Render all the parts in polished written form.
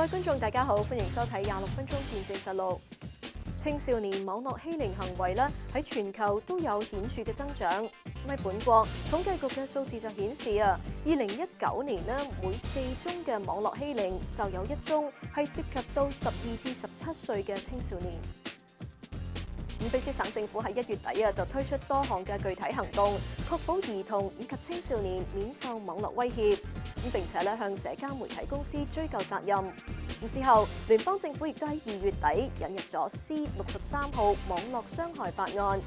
各位觀眾大家好，歡迎收睇26分鐘見證實錄。青少年網絡欺凌行為咧喺全球都有顯著嘅增長。咁喺本國統計局嘅數字就顯示啊，2019年咧每4宗嘅網絡欺凌就有1宗係涉及到12至17歲嘅青少年。卑詩省政府喺1月底就推出多項嘅具體行動，確保兒童以及青少年免受網絡威脅。並且向社交媒體公司追究責任。之後，聯邦政府亦都喺2月底引入咗 C63號網絡傷害法案。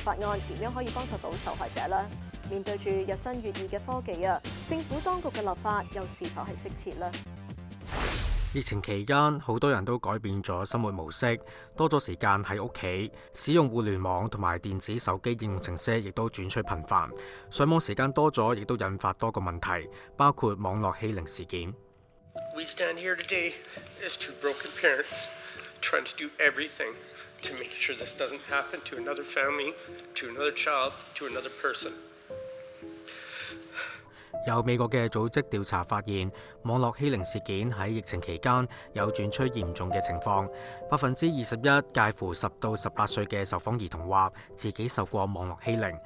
法案點樣可以幫助到受害者呢？面對住日新月異嘅科技政府當局嘅立法又是否係適切呢？疫情期間，好多人都改變咗生活模式，多咗時間喺屋企，使用互聯網同埋電子手機應用程式，亦都轉趨頻繁。上網時間多咗，亦都引發多個問題，包括網絡欺凌事件。We stand here today as two broken parents, trying to do everything to make sure this doesn't happen to another family, to another child, to another person. 有美國嘅組織調查發現，網絡欺凌事件喺疫情期間有轉趨嚴重嘅情況。21%介乎10到18歲嘅受訪兒童話自己受過網絡欺凌。呢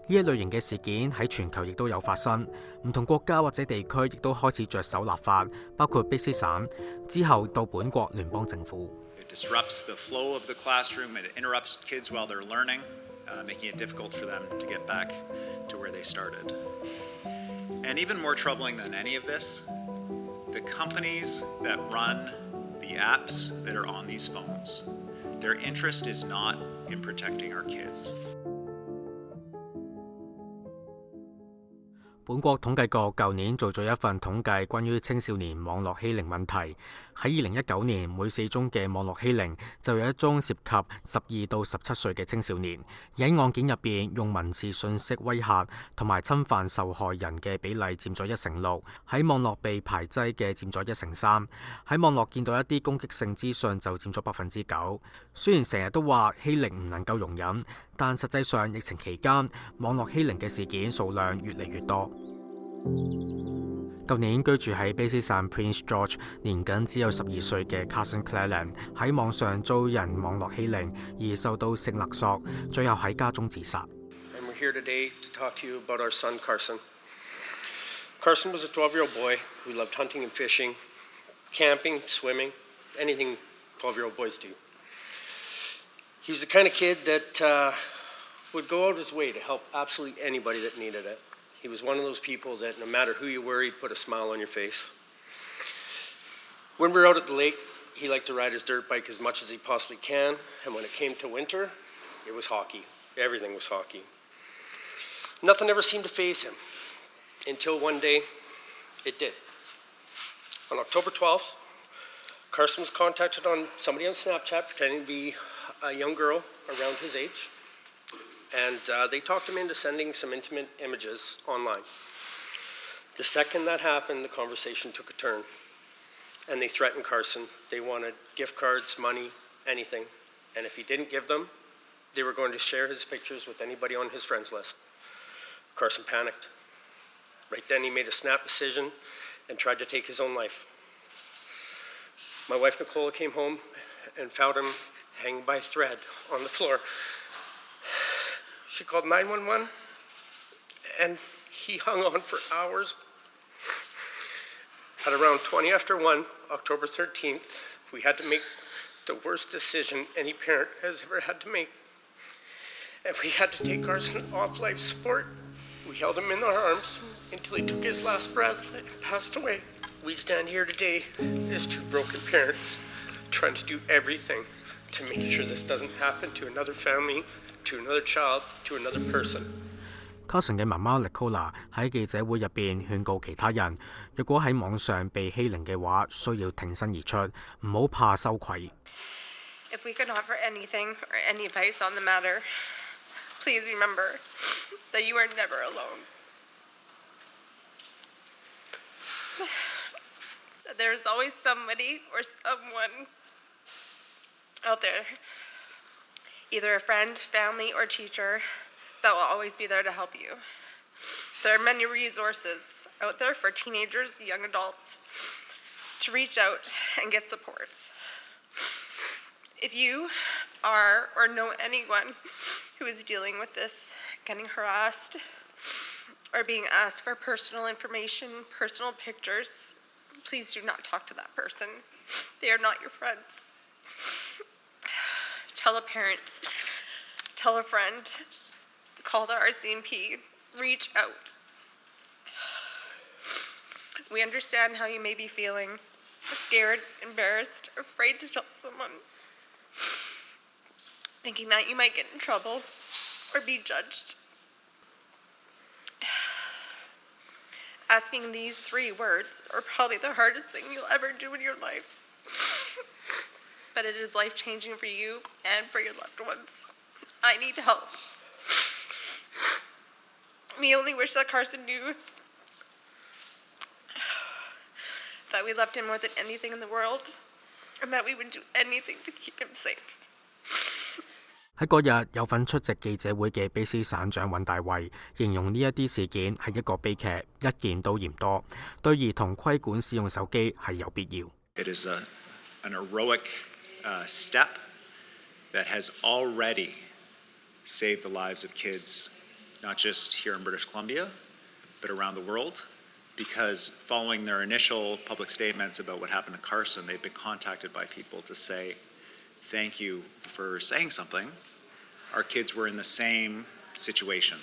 一類型嘅事件喺全球亦都有發生，唔同國家或者地區亦都開始着手立法，包括卑詩省，之後到本國聯邦政府。It disrupts the flow of the classroom. It interrupts kids while they're learning, making it difficult for them to get back to where they started. And even more troubling than any of this, the companies that run the apps that are on these phones, their interest is not in protecting our kids. 本國統計局舊年做咗一份統計，關於青少年網絡欺凌問題。喺2019年，每4宗嘅網絡欺凌就有1宗涉及12到17歲嘅青少年。而喺案件入邊，用文字訊息威嚇同埋侵犯受害人嘅比例佔咗6%，喺網絡被排擠嘅佔咗1%，喺網絡見到一啲攻擊性資訊就佔咗9%。雖然成日都話欺凌唔能夠容忍，但實際上疫情期間，網絡欺凌嘅事件數量越嚟越多。舊年居住喺卑詩省 Prince George 年僅只有12歲嘅 Carson Cleland 喺網上遭人網絡欺凌而受到性勒索，最後喺家中自殺。And we're here today to talk to you about our son Carson. Carson was a 12-year-old boy who loved hunting and fishing, camping, swimming, anything 12-year-old boys do. He was the kind of kid that would go out his way to help absolutely anybody that needed it. He was one of those people that no matter who you were, he'd put a smile on your face. When we were out at the lake, he liked to ride his dirt bike as much as he possibly can. And when it came to winter, it was hockey. Everything was hockey. Nothing ever seemed to faze him until one day it did. On October 12th, Carson was contacted on somebody on Snapchat pretending to be a young girl around his age. And they talked him into sending some intimate images online. The second that happened, the conversation took a turn. And they threatened Carson. They wanted gift cards, money, anything. And if he didn't give them, they were going to share his pictures with anybody on his friends list. Carson panicked. Right then he made a snap decision and tried to take his own life. My wife Nicola came home and found him hanging by a thread on the floor. She called 911, and he hung on for hours. At around 20 after 1, October 13th, we had to make the worst decision any parent has ever had to make. And we had to take Carson off life support. We held him in our arms until he took his last breath and passed away. We stand here today as two broken parents, trying to do everything to make sure this doesn't happen to another family, to another child, to another person. Carson 嘅媽媽 Nicola 喺記者會入邊勸告其他人，若果喺網上被欺凌嘅話，需要挺身而出，唔好怕羞愧。If we could offer anything or any advice on the matter, please remember that you are never alone. That there is always somebody or someone out there, either a friend, family, or teacher, that will always be there to help you. There are many resources out there for teenagers, young adults, to to reach out and get support. If you are or know anyone who is dealing with this, getting harassed, or being asked for personal information, personal pictures, please do not talk to that person. They are not your friends. Tell a parent, tell a friend, call the RCMP, reach out. We understand how you may be feeling, scared, embarrassed, afraid to tell someone, thinking that you might get in trouble or be judged. Asking these 3 words are probably the hardest thing you'll ever do in your life. But it is life-changing for you and for your loved ones. I need help. We only wish that Carson knew that we loved him more than anything in the world, and that we would do anything to keep him safe. 喺嗰日有份出席記者會嘅卑詩省長尹大衛形容呢一啲事件係一個悲劇，一件都嫌多，對兒童規管使用手機係有必要。It is an heroic step that has already saved the lives of kids, not just here in British Columbia, but around the world. Because following their initial public statements about what happened to Carson, they've been contacted by people to say, thank you for saying something. Our kids were in the same situation,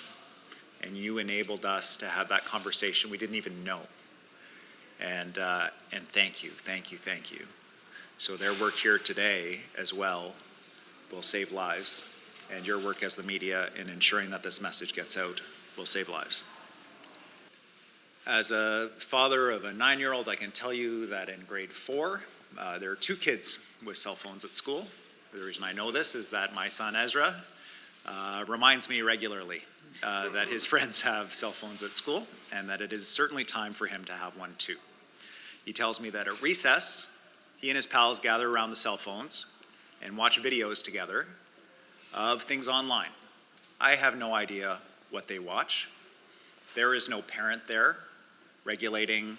and you enabled us to have that conversation we didn't even know. And thank you, thank you, thank you. So their work here today as well will save lives, and your work as the media in ensuring that this message gets out will save lives. As a father of a 9-year-old, I can tell you that in grade 4, there are 2 kids with cell phones at school. The reason I know this is that my son Ezra reminds me regularly that his friends have cell phones at school, and that it is certainly time for him to have one too. He tells me that at recess, he and his pals gather around the cell phones and watch videos together of things online. I have no idea what they watch. There is no parent there regulating,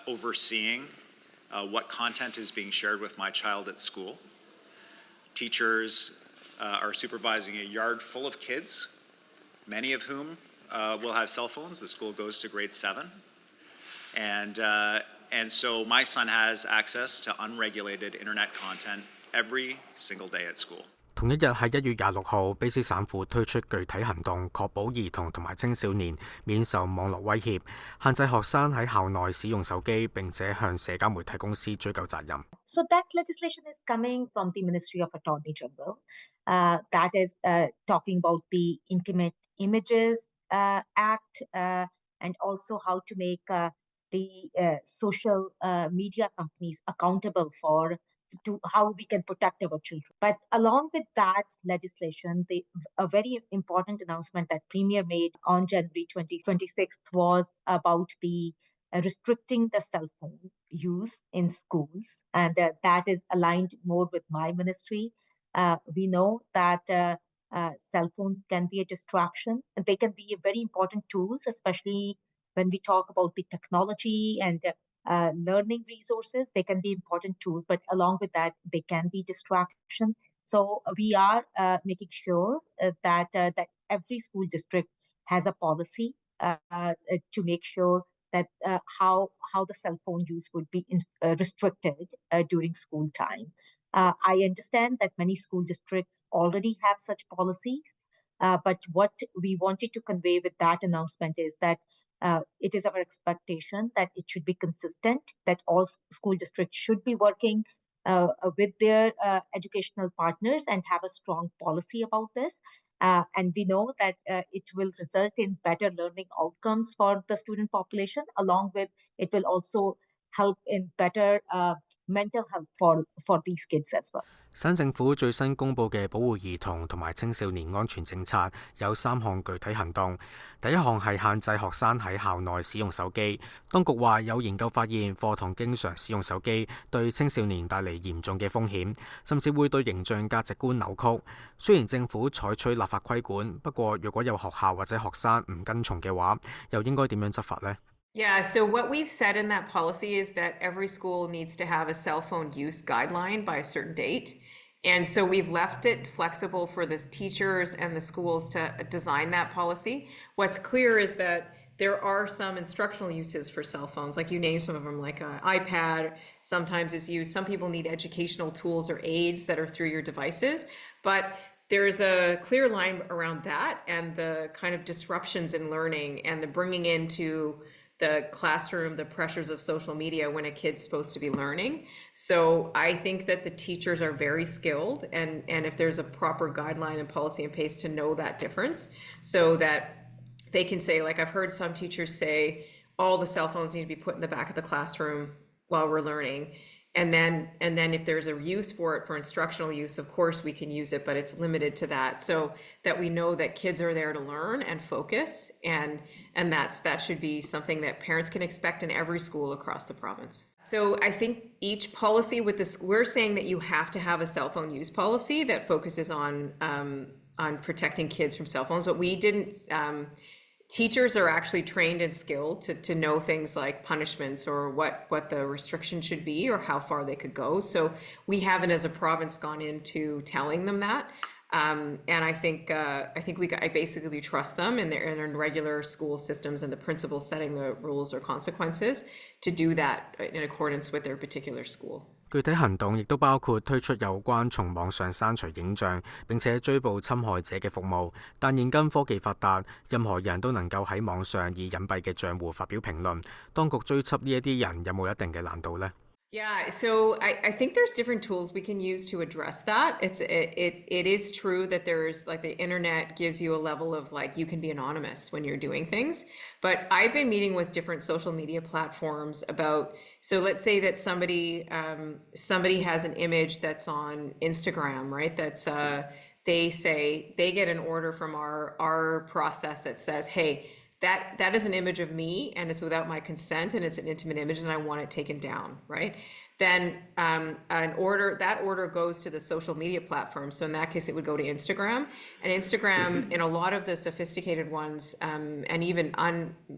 overseeing what content is being shared with my child at school. Teachers are supervising a yard full of kids, many of whom will have cell phones. The school goes to grade 7. And so my son has access to unregulated internet content every single day at school. 同一日喺1月26號，卑詩省府推出具體行動，確保兒童同埋青少年免受網絡威脅，限制學生喺校內使用手機，並且向社交媒體公司追究責任。So that legislation is coming from the Ministry of Attorney General. That is talking about the Intimate Images Act and also how to make the social media companies accountable to how we can protect our children. But along with that legislation, a very important announcement that Premier made on January 26th was about the restricting the cell phone use in schools, and that is aligned more with my ministry. We know that cell phones can be a distraction. They can be very important tools, especially when we talk about the technology and learning resources. They can be important tools, but along with that, they can be distraction. So we are making sure that every school district has a policy to make sure that how the cell phone use would be restricted during school time. I understand that many school districts already have such policies, but what we wanted to convey with that announcement is that it is our expectation that it should be consistent, that all school districts should be working with their educational partners and have a strong policy about this. And we know that it will result in better learning outcomes for the student population. Along with it will also help in better mental health for these kids as well. 省政府最新公布嘅保護兒童同埋青少年安全政策有3項具體行動。第一項係限制學生喺校內使用手機。當局話有研究發現，課堂經常使用手機對青少年帶嚟嚴重嘅風險，甚至會對形象價值觀扭曲。雖然政府採取立法規管，不過若果有學校或者學生唔跟從嘅話，又應該點樣執法呢？ Yeah, so what we've said in that policy is that every school needs to have a cell phone use guideline by a certain date. And so we've left it flexible for the teachers and the schools to design that policy. What's clear is that there are some instructional uses for cell phones, like you named some of them, like an iPad sometimes is used. Some people need educational tools or aids that are through your devices, but there's a clear line around that and the kind of disruptions in learning and the bringing into the classroom, the pressures of social media when a kid's supposed to be learning. So I think that the teachers are very skilled, and if there's a proper guideline and policy in place to know that difference, so that they can say, like I've heard some teachers say, all the cell phones need to be put in the back of the classroom while we're learning. And then if there's a use for it for instructional use, of course we can use it, but it's limited to that, so that we know that kids are there to learn and focus, and that should be something that parents can expect in every school across the province. So I think each policy with this, we're saying that you have to have a cell phone use policy that focuses on protecting kids from cell phones, but we didn't. Teachers are actually trained and skilled to know things like punishments or what the restriction should be or how far they could go. So we haven't, as a province, gone into telling them that. And I think I basically trust them in their regular school systems and the principals setting the rules or consequences to do that in accordance with their particular school. 具體行動亦都包括推出有關從網上刪除影像並且追捕侵害者嘅服務，但現今科技發達，任何人都能夠喺網上以隱蔽嘅帳戶發表評論。當局追緝呢一啲人有冇一定嘅難度呢？ Yeah, so I think there's different tools we can use to address that. It is true that there's, like, the internet gives you a level of, like, you can be anonymous when you're doing things. But I've been meeting with different social media platforms about, so let's say that somebody has an image that's on Instagram, right? That's they say they get an order from our process that says, hey, that is an image of me and it's without my consent and it's an intimate image and I want it taken down, right? Then that order goes to the social media platform. So in that case, it would go to Instagram. And Instagram, in a lot of the sophisticated ones, and even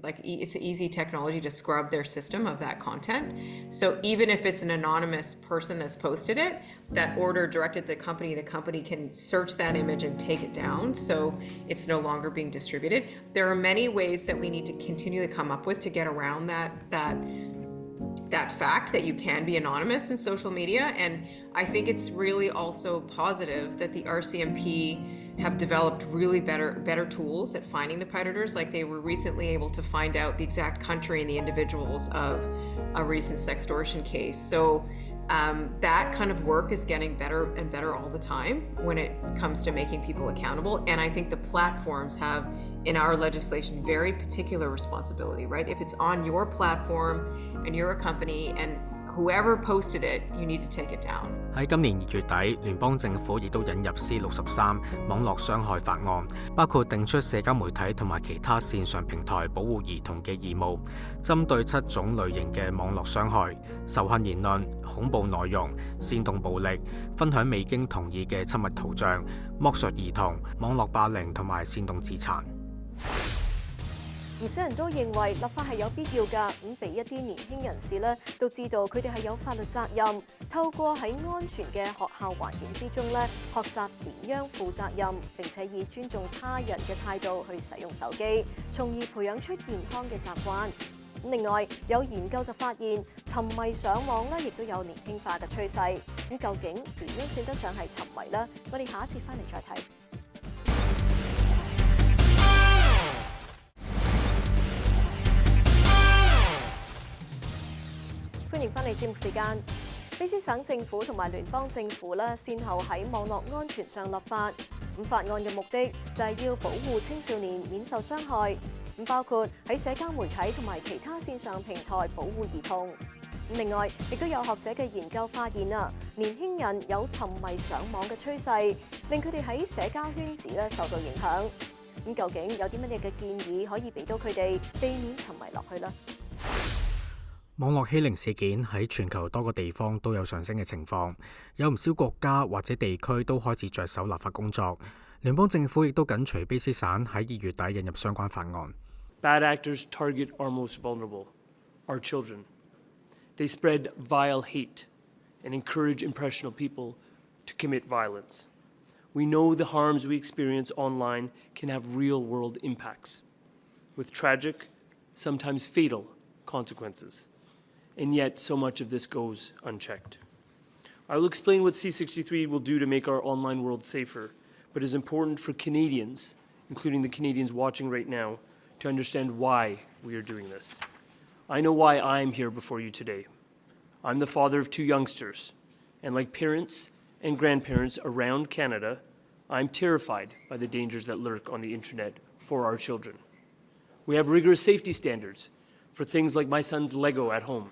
it's easy technology to scrub their system of that content. So even if it's an anonymous person that's posted it, that order directed the company can search that image and take it down. So it's no longer being distributed. There are many ways that we need to continue to come up with to get around that fact that you can be anonymous in social media. And I think it's really also positive that the RCMP have developed really better tools at finding the predators. Like, they were recently able to find out the exact country and the individuals of a recent sextortion case. So that kind of work is getting better and better all the time when it comes to making people accountable. And I think the platforms have, in our legislation, very particular responsibility, right? If it's on your platform and you're a company and whoever posted it, you need to take it down. 喺今年2月底，聯邦政府亦都引入 C63 網絡傷害法案，包括定出社交媒體同埋其他線上平台保護兒童嘅義務，針對7種類型嘅網絡傷害：仇恨言論、恐怖內容、煽動暴力、分享未經同意嘅親密圖像、剝削兒童、網絡霸凌同埋煽動自殘。唔少人都認為立法係有必要㗎，俾一啲年輕人士咧都知道佢哋係有法律責任，透過喺安全嘅學校環境之中咧學習點樣負責任，並且以尊重他人嘅態度去使用手機，從而培養出健康嘅習慣。另外，有研究就發現，沉迷上網咧亦都有年輕化嘅趨勢。究竟點樣算得上係沉迷呢？我哋下一節翻嚟再睇。歡迎翻嚟節目時間。卑詩省政府同埋聯邦政府咧，先後喺網絡安全上立法。法案嘅目的就係要保護青少年免受傷害，包括喺社交媒體同埋其他線上平台保護兒童。另外，亦都有學者嘅研究發現年輕人有沉迷上網嘅趨勢，令佢哋喺社交圈子咧受到影響。究竟有啲乜嘢嘅建議可以俾到佢哋避免沉迷落去呢？網絡欺凌事件喺全球多個地方都有上升嘅情況，有唔少國家或者地區都開始着手立法工作。聯邦政府亦都緊隨卑詩省喺2月底引入相關法案。Bad actors target our most vulnerable, our children. They spread vile hate and encourage impressionable people to commit violence. We know the harms we experience online can have real-world impacts, with tragic, sometimes fatal, consequences. And yet, so much of this goes unchecked. I will explain what C63 will do to make our online world safer, but it is important for Canadians, including the Canadians watching right now, to understand why we are doing this. I know why I'm here before you today. I'm the father of 2 youngsters, and like parents and grandparents around Canada, I'm terrified by the dangers that lurk on the internet for our children. We have rigorous safety standards for things like my son's Lego at home.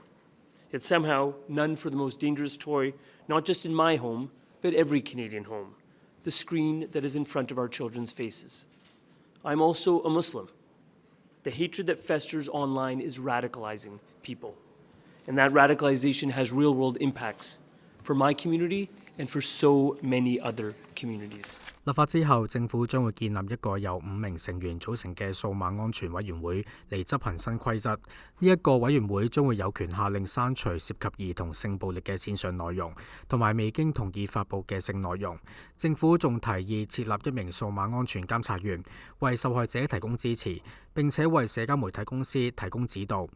Yet somehow, none for the most dangerous toy, not just in my home, but every Canadian home, the screen that is in front of our children's faces. I'm also a Muslim. The hatred that festers online is radicalizing people. And that radicalization has real-world impacts for my community and for so many other communities. 立法之後，政府將會建立一個由5名成員組成嘅數碼安全委員會嚟執行新規則。呢一個委員會將會有權下令刪除涉及兒童性暴力嘅線上內容，同埋未經同意發布嘅性內容。政府仲提議設立一名數碼安全監察員，為受害者提供支持，並且為社交媒體公司提供指導。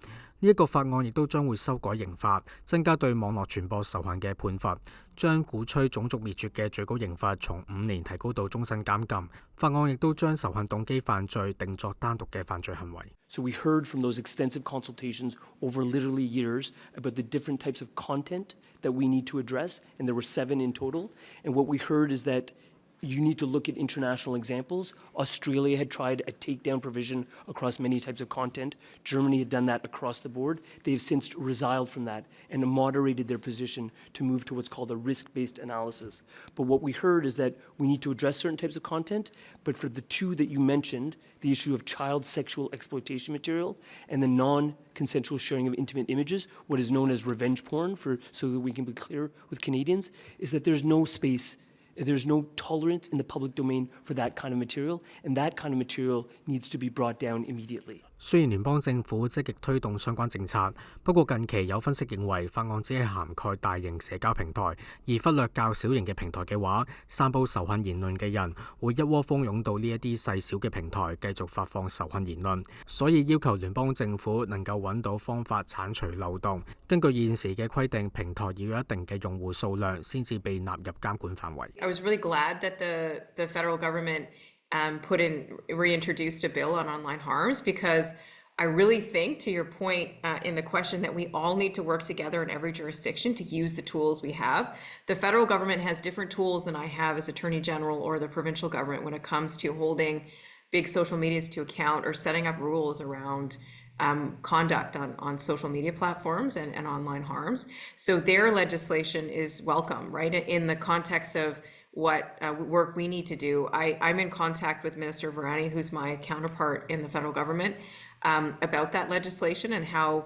呢一個法案亦都將會修改刑法，增加對網絡傳播仇恨嘅判罰，將鼓吹種族滅絕嘅最高刑罰從5年提高到終身監禁。法案亦都將仇恨動機犯罪定作單獨嘅犯罪行為。So we heard from those extensive consultations over literally years about the different types of content that we need to address, and there were 7 in total. And what we heard is that you need to look at international examples. Australia had tried a takedown provision across many types of content. Germany had done that across the board. They have since resiled from that and moderated their position to move to what's called a risk-based analysis. But what we heard is that we need to address certain types of content, but for the 2 that you mentioned, the issue of child sexual exploitation material and the non-consensual sharing of intimate images, what is known as revenge porn, so that we can be clear with Canadians, is that there's no space There's no tolerance in the public domain for that kind of material, and that kind of material needs to be brought down immediately. 雖然聯邦政府積極推動相關政策，不過近期有分析認為法案只係涵蓋大型社交平台，而忽略較小型嘅平台嘅話，散佈仇恨言論嘅人會一窩蜂湧到呢一啲細小嘅平台繼續發放仇恨言論，所以要求聯邦政府能夠揾到方法剷除漏洞。根據現時嘅規定，平台要有一定嘅用戶數量先至被納入監管範圍。I was really glad that the federal government reintroduced a bill on online harms, because I really think, to your point in the question, that we all need to work together in every jurisdiction to use the tools we have. The federal government has different tools than I have as Attorney General or the provincial government when it comes to holding big social medias to account or setting up rules around conduct on social media platforms and online harms. So their legislation is welcome, right? In the context of what work we need to do. I'm in contact with Minister Varani, who's my counterpart in the federal government, about that legislation and how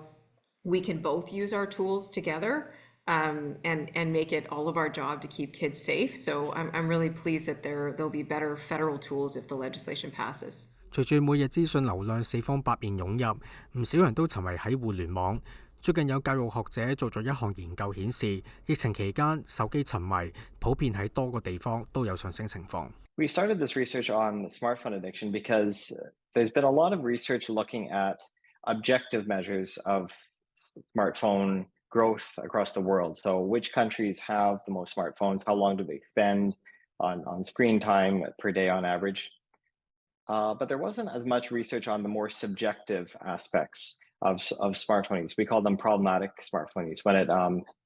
we can both use our tools together and make it all of our job to keep kids safe. So I'm really pleased that there'll be better federal tools if the legislation passes. 隨住每日資訊流量四方八面湧入，唔少人都沉迷喺互聯網。最近有教育學者做咗一項研究顯示，疫情期間手機沉迷普遍喺多個地方都有上升情況。We started this research on smartphone addiction because there's been a lot of research looking at objective measures of smartphone growth across the world. So which countries have the most smartphones? How long do they spend on screen time per day on average? But there wasn't as much research on the more subjective aspects of smartphone use. We call them problematic smartphone use, when it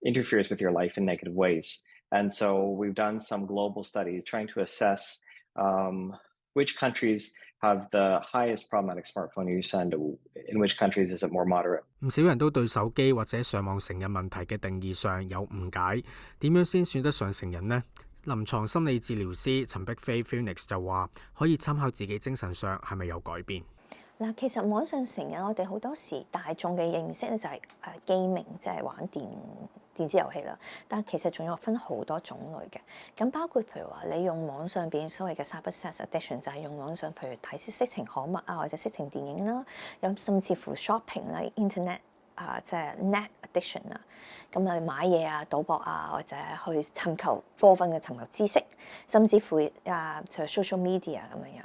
interferes with your life in negative ways. And so we've done some global studies trying to assess which countries have the highest problematic smartphone use and in which countries is it more moderate. 唔少人都對手機或者上網成癮問題嘅定義上有誤解，點樣先算得上成癮呢？臨床心理治療師陳碧飛 Phoenix 就話：可以參考自己精神上係咪有改變。嗱，其實網上成癮，我哋好多時大眾嘅認識咧就係gaming，即係玩電子遊戲啦。但係其實仲有分好多種類嘅，咁包括譬如話你用網上邊所謂嘅 cyber sex addiction， 就係用網上譬如睇色情刊物啊，或者色情電影啦，有甚至乎 shopping 啦、internet 即係 net addiction 啊，咁去買嘢啊、賭博啊，或者去尋求過分嘅尋求知識，甚至乎就係 social media 咁樣樣。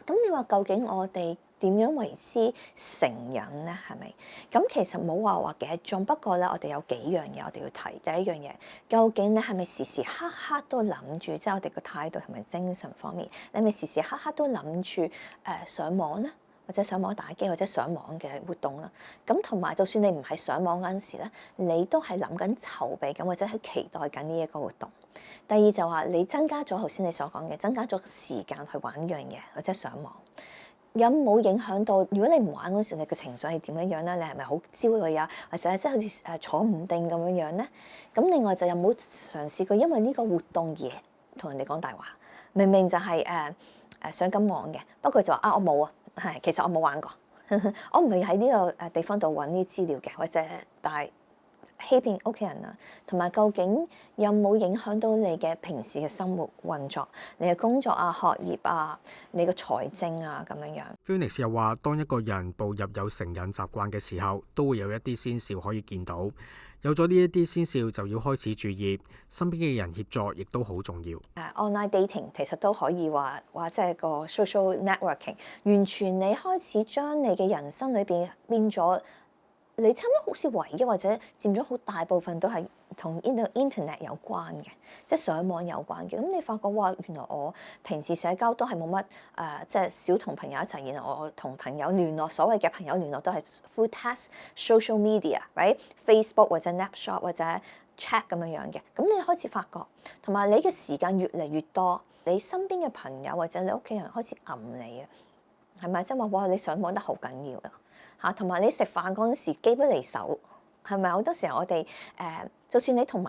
咁你話究竟我哋點樣為之成癮咧？係咪？咁其實冇話幾種，不過咧，我哋有幾樣嘢我哋要睇。第一樣嘢，究竟你係咪時時刻刻都諗住，即係我哋個態度同埋精神方面，你係咪時時刻刻都諗住上網咧，或者上網打機，或者上網嘅活動啦？咁同埋，就算你唔係上網嗰陣時咧，你都係諗緊籌備緊，或者係期待緊呢一個活動。第二就話你增加咗頭先你所講嘅，增加咗時間去玩樣嘢或者上網，有冇影響到？如果你唔玩嗰時，你嘅情緒係點樣樣咧？你係咪好焦慮啊？或者即係好似坐唔定咁樣樣咧？咁另外就有冇嘗試過因為呢個活動而同人哋講大話？明明就係上緊網嘅，不過就話我冇啊，係其實我冇玩過，我唔係喺呢個地方度揾啲資料嘅，或者但係欺騙屋企人啊，同埋究竟有冇影響到你嘅平時嘅生活運作、你嘅工作啊、學業啊、你嘅財政啊咁樣樣。Phoenix 又話，當一個人步入有成癮習慣嘅時候，都會有一啲先兆可以見到。有咗呢一啲先兆，就要開始注意身邊嘅人協助，亦都好重要。online dating 其實都可以話即係個 social networking， 完全你開始將你嘅人生裏邊變咗。你差唔多好似唯一或者佔咗好大部分都係同 internet 有關嘅，即係上網有關嘅。咁你發覺哇，原來我平時社交都係冇乜即係少同朋友一齊，然後我同朋友聯絡，所謂嘅朋友聯絡都係 through text、social media、right、Facebook 或者 Snapchat 或者 chat 咁樣樣嘅。咁你開始發覺，同埋你嘅時間越嚟越多，你身邊嘅朋友或者你屋企人開始揞你啊，係咪？即係話哇，你上網得好緊要啊！同埋你食飯嗰陣時機不離手，係咪？好多時候我哋就算你同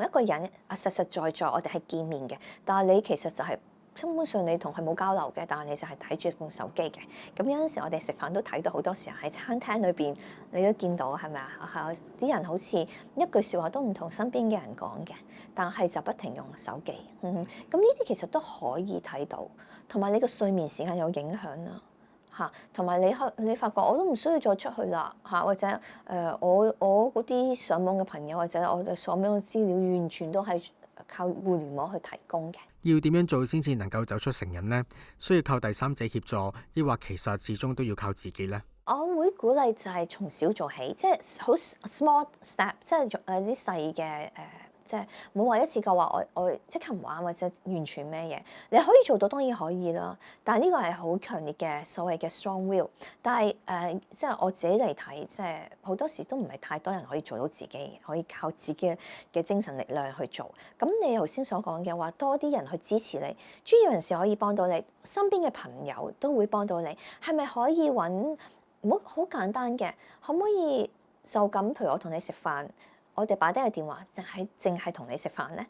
一個人實實在在我哋係見面嘅，但係你其實就係根本上你同佢冇交流嘅，但係你就係睇住部手機嘅。咁有陣時我哋食飯都睇到好多時候喺餐廳裏邊，你都見到係咪啊？啲人好似一句説話都唔同身邊嘅人講嘅，但係就不停用手機。咁呢啲其實都可以睇到，同埋你個睡眠時間有影響啦。同埋你發覺我都唔需要再出去啦，或者我嗰啲上網嘅朋友或者我哋上網嘅資料完全都係靠互聯網去提供嘅。要點樣做先至能夠走出成癮呢？需要靠第三者協助，抑或其實始終都要靠自己呢？我會鼓勵就係從小做起，即係好 small step， 即係啲細嘅即係冇話一次過話我即刻唔玩或者完全咩嘢，你可以做到當然可以啦。但係呢個係好強烈嘅所謂嘅 strong will。但係即係我自己嚟睇，即係好多時都唔係太多人可以做到自己，可以靠自己嘅精神力量去做。咁你頭先所講嘅話，多啲人去支持你，專業人士可以幫到你，身邊嘅朋友都會幫到你。係咪可以揾好簡單嘅？可唔可以就咁？譬如我同你食飯。我哋擺低個電話，淨係同你食飯咧，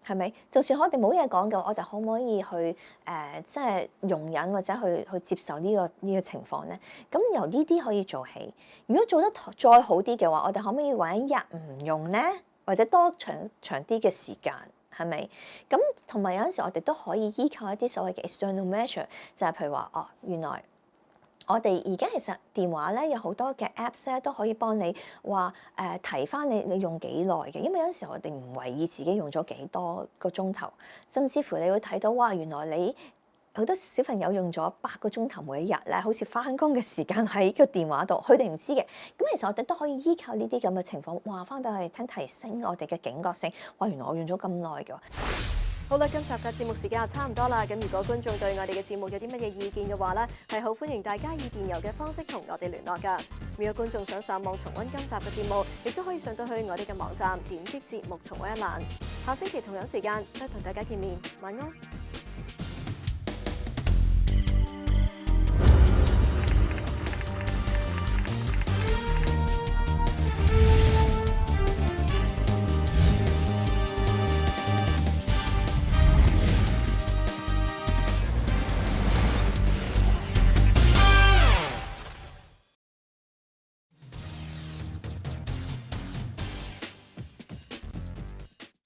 係咪？就算我哋冇嘢講嘅，我哋可唔可以去即係容忍或者去接受呢個情況咧？咁由呢啲可以做起。如果做得再好啲嘅話，我哋可唔可以揾一日唔用咧，或者多長啲嘅時間？係咪？咁同埋有陣時，我哋都可以依靠一啲所謂嘅 external measure， 就係譬如話原來。我哋而家其實電話咧有好多嘅 apps 咧都可以幫你話提翻你用幾耐嘅，因為有陣時我哋唔為意自己用咗幾多個鐘頭，甚至乎你會睇到哇，原來你好多小朋友用咗8個鐘頭每一日咧，好似翻工嘅時間喺個電話度，佢哋唔知嘅。咁其實我哋都可以依靠呢啲咁嘅情況話翻俾佢哋聽，提升我哋嘅警覺性。哇，原來我用咗咁耐嘅。好啦，今集嘅節目時間就差唔多啦。咁如果觀眾對我哋嘅節目有啲乜嘢意見嘅話咧，係好歡迎大家以電郵嘅方式同我哋聯絡㗎。如果觀眾想上網重溫今集嘅節目，亦都可以上到去我哋嘅網站點擊節目重溫一覽。下星期同樣時間再同大家見面，晚安。